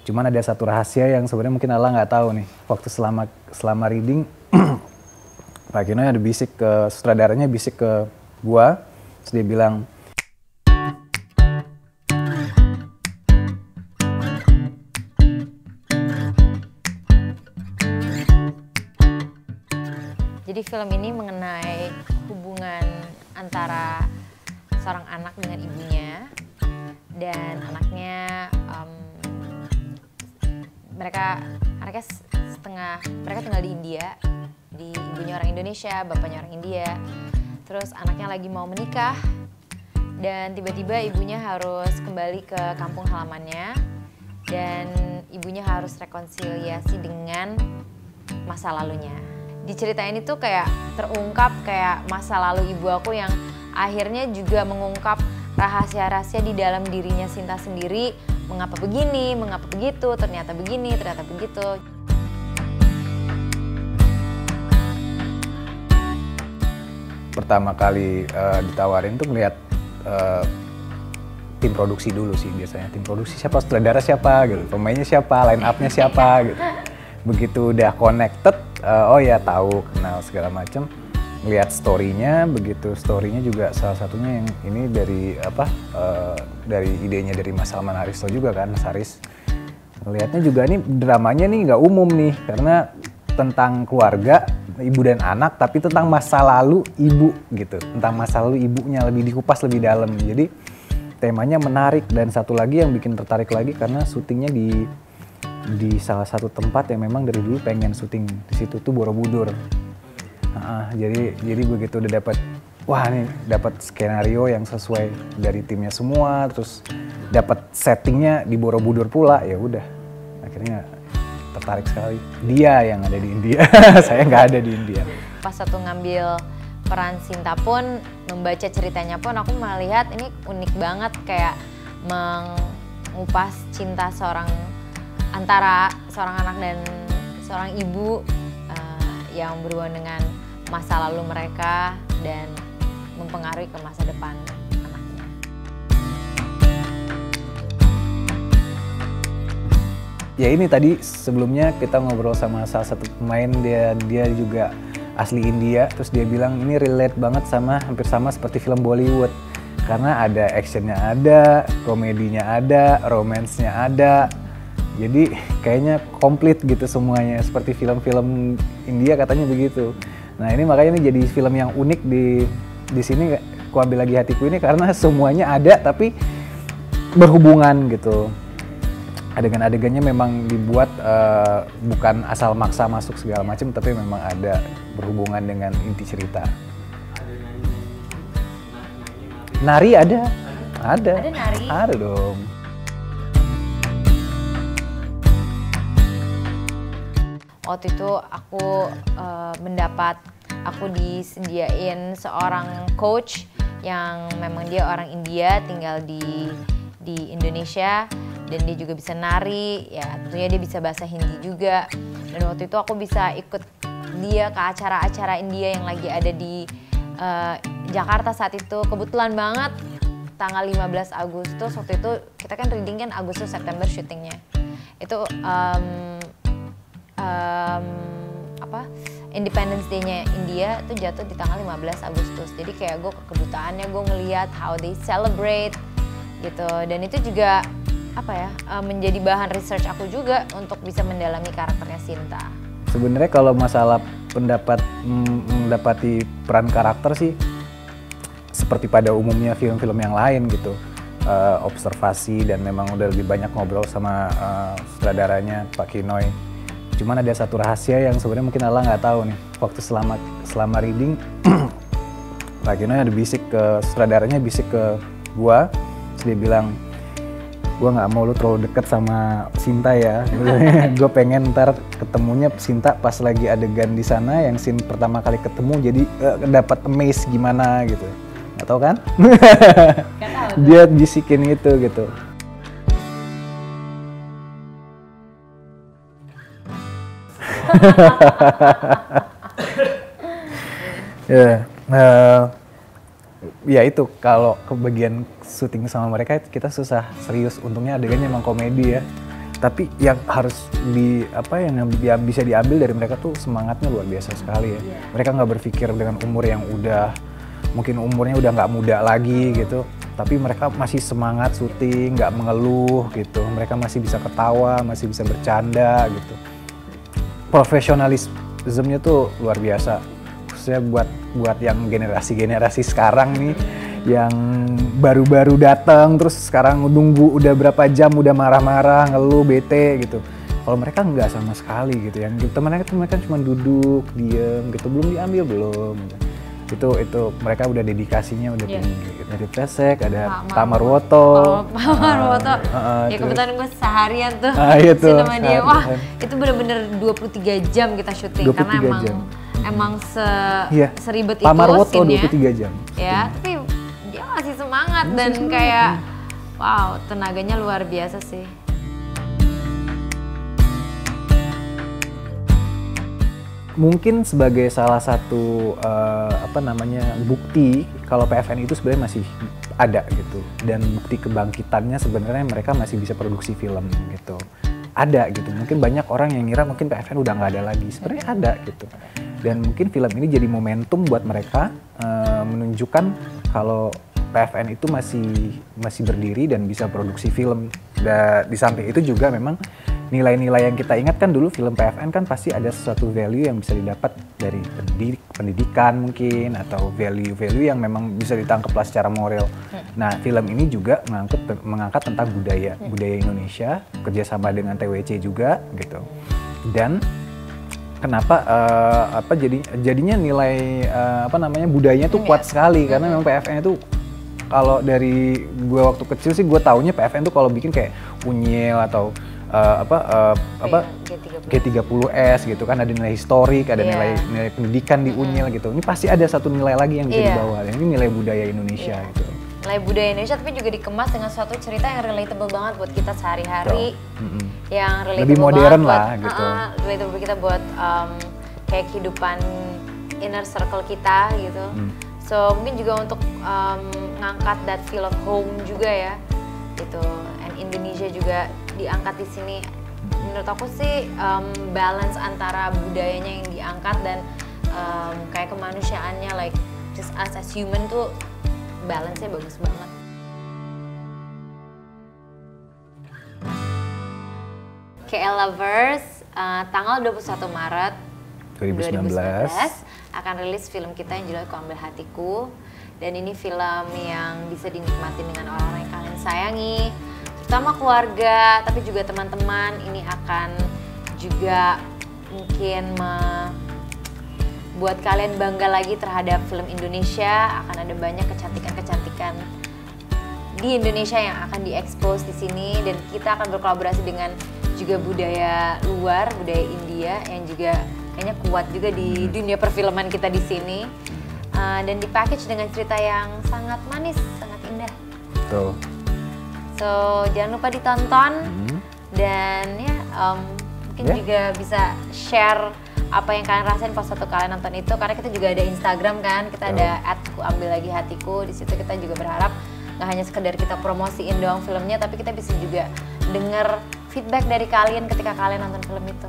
Cuman ada satu rahasia yang sebenarnya mungkin Allah nggak tahu nih. Waktu selama reading, Pak Kino ada bisik ke sutradaranya, bisik ke gua, terus dia bilang, jadi film ini mengenai hubungan antara seorang anak dengan ibunya, dan anaknya mereka tinggal di India, di ibunya orang Indonesia, bapaknya orang India. Terus anaknya lagi mau menikah dan tiba-tiba ibunya harus kembali ke kampung halamannya dan ibunya harus rekonsiliasi dengan masa lalunya. Di cerita ini tuh kayak terungkap kayak masa lalu ibu aku yang akhirnya juga mengungkap rahasia-rahasia di dalam dirinya Sinta sendiri. Mengapa begini, mengapa begitu, ternyata begini, ternyata begitu. pertama kali ditawarin tuh ngeliat tim produksi dulu sih biasanya. Tim produksi siapa, sutradara siapa gitu, pemainnya siapa, line up-nya siapa gitu. Begitu udah connected, oh ya tahu, kenal segala macam. Lihat story-nya, begitu story-nya juga salah satunya yang ini dari idenya dari Mas Salman Aristo juga kan, Mas Haris. Ngelihatnya juga nih dramanya nih nggak umum nih, karena tentang keluarga, ibu dan anak, tapi tentang masa lalu ibu gitu, tentang masa lalu ibunya lebih dikupas lebih dalam. Jadi temanya menarik, dan satu lagi yang bikin tertarik lagi karena syutingnya di salah satu tempat yang memang dari dulu pengen syuting di situ tuh Borobudur. Jadi begitu udah dapat skenario yang sesuai dari timnya semua, terus dapat settingnya di Borobudur pula, ya udah akhirnya tertarik sekali. Dia yang ada di India, saya nggak ada di India. Pas waktu ngambil peran Sinta pun, membaca ceritanya pun aku melihat ini unik banget, kayak mengupas cinta antara seorang anak dan seorang ibu yang berhubungan dengan masa lalu mereka dan mempengaruhi ke masa depan anaknya. Ya ini tadi sebelumnya kita ngobrol sama salah satu pemain, dia juga asli India, terus dia bilang ini relate banget hampir sama seperti film Bollywood. Karena ada actionnya ada, komedinya ada, romansnya ada. Jadi kayaknya komplit gitu semuanya, seperti film-film India katanya begitu. Nah ini makanya ini jadi film yang unik di sini, Ku Ambil Lagi Hatiku ini, karena semuanya ada tapi berhubungan gitu. Adegan-adegannya memang dibuat bukan asal maksa masuk segala macam, tapi memang ada berhubungan dengan inti cerita. Nari ada. Ada nari? Ada dong. Waktu itu aku aku disediain seorang coach yang memang dia orang India, tinggal di Indonesia, dan dia juga bisa nari, ya tentunya dia bisa bahasa Hindi juga. Dan waktu itu aku bisa ikut dia ke acara-acara India yang lagi ada di Jakarta saat itu. Kebetulan banget tanggal 15 Agustus, waktu itu kita kan reading kan Agustus September syutingnya. Itu Independence Day-nya India tuh jatuh di tanggal 15 Agustus. Jadi kayak gue ke kedutaannya, gue ngeliat how they celebrate gitu. Dan itu juga menjadi bahan research aku juga untuk bisa mendalami karakternya Sinta. Sebenarnya kalau masalah mendapati peran karakter sih seperti pada umumnya film-film yang lain gitu. Observasi dan memang udah lebih banyak ngobrol sama sutradaranya Pak Kinoy. Cuman ada satu rahasia yang sebenarnya mungkin Allah nggak tahu nih. Waktu selama reading, Pak Kinoy ada bisik ke sutradaranya, bisik ke gua, terus dia bilang, gua nggak mau lu terlalu deket sama Sinta ya. Gue pengen ntar ketemunya Sinta pas lagi adegan di sana, yang scene pertama kali ketemu, jadi dapat amaze gimana gitu. Nggak tahu kan? Dia bisikin gitu. Ya itu kalau ke bagian syuting sama mereka kita susah serius, untungnya adegannya emang komedi ya. Tapi yang harus yang bisa diambil dari mereka tuh semangatnya luar biasa sekali ya. Mereka nggak berpikir dengan umur yang mungkin umurnya udah nggak muda lagi gitu, tapi mereka masih semangat syuting, nggak mengeluh gitu. Mereka masih bisa ketawa, masih bisa bercanda gitu. Profesionalismenya tuh luar biasa. Khususnya buat yang generasi sekarang nih, yang baru-baru datang terus sekarang nunggu udah berapa jam udah marah-marah, ngeluh, bete gitu. Kalau mereka nggak sama sekali gitu. Yang mereka cuma duduk, diem gitu, belum diambil belum. Gitu. Itu mereka udah dedikasinya udah tinggi. Gitu. Dari Pesek ada Pak Marwoto. Pak Marwoto. Ya kebetulan gue seharian tuh itu, sama dia. Wah, itu bener-bener 23 jam kita syuting karena emang seribet itu Pak Marwoto scene-nya. 23 jam. Ya, tapi dia masih semangat dan kayak wow, tenaganya luar biasa sih. Mungkin sebagai salah satu bukti kalau PFN itu sebenarnya masih ada gitu, dan bukti kebangkitannya sebenarnya mereka masih bisa produksi film gitu, ada gitu. Mungkin banyak orang yang ngira mungkin PFN udah nggak ada lagi, sebenarnya ada gitu. Dan mungkin film ini jadi momentum buat mereka menunjukkan kalau PFN itu masih berdiri dan bisa produksi film. Dan di samping itu juga memang nilai-nilai yang kita ingat kan dulu film PFN kan pasti ada sesuatu value yang bisa didapat dari pendidikan mungkin, atau value-value yang memang bisa ditangkaplah secara moral. Nah, film ini juga mengangkat tentang budaya Indonesia, kerjasama dengan TWC juga gitu. Dan kenapa jadinya nilai budayanya tuh kuat sekali, karena memang PFN itu kalau dari gue waktu kecil sih gue taunya PFN tuh kalau bikin kayak Unyil atau G30S gitu kan, ada nilai historik, ada nilai pendidikan di Unyil gitu. Ini pasti ada satu nilai lagi yang bisa dibawa, dan ini nilai budaya Indonesia gitu. Nilai budaya Indonesia tapi juga dikemas dengan suatu cerita yang relatable banget buat kita sehari-hari, yang relatable lebih modern banget lah buat, gitu. Relatable kita buat kayak kehidupan inner circle kita gitu. So mungkin juga untuk ngangkat that feel of home juga ya gitu. And Indonesia juga diangkat di sini. Menurut aku sih balance antara budayanya yang diangkat dan kayak kemanusiaannya, like just us as human tuh balance-nya bagus banget. KL Lovers tanggal 21 Maret 2019 akan rilis film kita yang judulnya Ku Ambil Hatiku. Dan ini film yang bisa dinikmati dengan orang-orang yang kalian sayangi, terutama keluarga, tapi juga teman-teman. Ini akan juga mungkin buat kalian bangga lagi terhadap film Indonesia. Akan ada banyak kecantikan-kecantikan di Indonesia yang akan diekspos di sini, dan kita akan berkolaborasi dengan juga budaya luar, budaya India yang juga kayaknya kuat juga di dunia perfilman kita di sini. Dan dipackage dengan cerita yang sangat manis, sangat indah. Betul. So jangan lupa ditonton, dan ya mungkin juga bisa share apa yang kalian rasain pas waktu kalian nonton itu, karena kita juga ada Instagram kan, kita ada @kuambillaghihatiku. Di situ kita juga berharap nggak hanya sekedar kita promosiin doang filmnya, tapi kita bisa juga denger feedback dari kalian ketika kalian nonton film itu.